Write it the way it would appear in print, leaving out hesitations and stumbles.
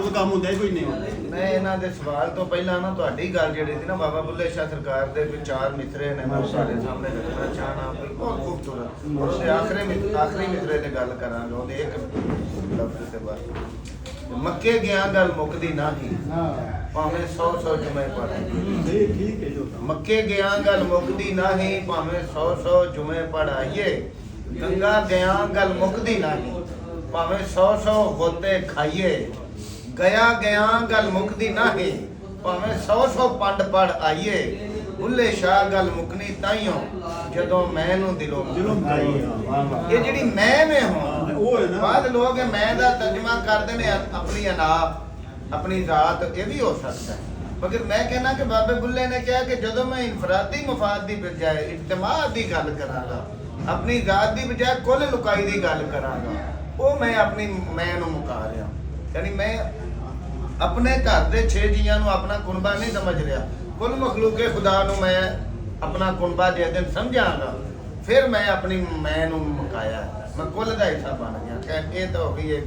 ਕੋਈ ਕੰਮ ਹੁੰਦਾ ਹੀ ਕੋਈ ਨਹੀਂ। ਮੈਂ ਇਹਨਾਂ ਦੇ ਸਵਾਲ ਤੋਂ ਪਹਿਲਾਂ ਨਾ ਤੁਹਾਡੀ ਗੱਲ ਜਿਹੜੀ ਸੀ ਨਾ ਬਾਬਾ ਬੁੱਲੇ ਸ਼ਾਹ ਸਰਕਾਰ ਦੇ ਵਿਚਾਰ ਮਿਸਰੇ ਨੇ ਮੈਂ ਤੁਹਾਡੇ ਸਾਹਮਣੇ ਰੱਖਣਾ ਚਾਹਣਾ ਬਹੁਤ ਖੂਬਸੂਰਤ। ਉਹਦੇ ਆਖਰੀ ਮਿਸਰੇ ਤੇ ਗੱਲ ਕਰਾਂਗਾ ਉਹਦੇ ਇੱਕ ਲਫ਼ਜ਼ ਤੇ ਬਸ। ਮੱਕੇ ਗਿਆ ਗੱਲ ਮੁੱਕਦੀ ਨਾ ਹੀ ਭਾਵੇਂ 100 ਜੁਮੇ ਪੜ੍ਹ। ਠੀਕ ਹੈ ਜੋ ਮੱਕੇ ਗਿਆ ਗੱਲ ਮੁੱਕਦੀ ਨਾ ਹੀ ਭਾਵੇਂ 100 ਜੁਮੇ ਪੜ੍ਹਾਈਏ। ਗੰਗਾ ਗਿਆ ਗੱਲ ਮੁੱਕਦੀ ਨਾ ਹੀ ਭਾਵੇਂ 100 ਗੋਤੇ ਖਾਈਏ। ਗਿਆ ਗੱਲ ਮੁੱਕਦੀ ਨਾ ਹੀ ਭਾਵੇਂ 100 ਪੰਡ ਪੜ ਆਈਏ। ਬੁੱਲੇ ਸ਼ਾਹ ਗੱਲ ਮੁੱਕਣੀ ਤਾਈਓ ਜਦੋਂ ਮੈਨੂੰ ਦਿਲੋਂ ਭਾਈ ਇਹ ਜਿਹੜੀ ਮੈਂ ਹਾਂ ਉਹ ਹੈ ਨਾ ਬਾਅਦ ਲੋਕ ਇਹ ਮੈਂ ਦਾ ਤਰਜਮਾ ਕਰਦੇ ਨੇ ਆਪਣੀ ਅਨਾ ਆਪਣੀ ਜ਼ਾਤ। ਇਹ ਵੀ ਹੋ ਸਕਦਾ ਹੈ ਮਗਰ ਮੈਂ ਕਹਿਣਾ ਕਿ ਬਾਬੇ ਬੁੱਲੇ ਨੇ ਕਿਹਾ ਕਿ ਜਦੋਂ ਮੈਂ ਇਨਫਰਾਦੀ ਮਫਾਦ ਦੀ ਬਜਾਏ ਇਜਤਮਾਅ ਦੀ ਗੱਲ ਕਰਾਂਗਾ, ਆਪਣੀ ਜ਼ਾਤ ਦੀ ਬਜਾਏ ਕੁੱਲ ਲੁਕਾਈ ਦੀ ਗੱਲ ਕਰਾਂਗਾ, ਉਹ ਮੈਂ ਆਪਣੀ ਮੈਂ ਨੂੰ ਮੁਕਾ ਰਿਹਾ। ਯਾਨੀ ਮੈਂ ਆਪਣੇ ਘਰ ਦੇ 6 ਜੀਆਂ ਨੂੰ ਆਪਣਾ ਕੁਨਬਾ ਨਹੀਂ ਸਮਝ ਰਿਹਾ। ਕੁੱਲ ਮਖਲੂਕੇ ਖੁਦਾ ਨੂੰ ਮੈਂ ਆਪਣਾ ਕੁਨਬਾ ਜੇ ਦਿਨ ਸਮਝਾਂਗਾ ਫਿਰ ਮੈਂ ਆਪਣੀ ਮੈਂ ਨੂੰ ਮੁਕਾਇਆ। ਮੈਂ ਕੁੱਲ ਦਾ ਹਿੱਸਾ ਬਣ ਗਿਆ। ਇਹ ਤਾਂ ਹੋ ਗਈ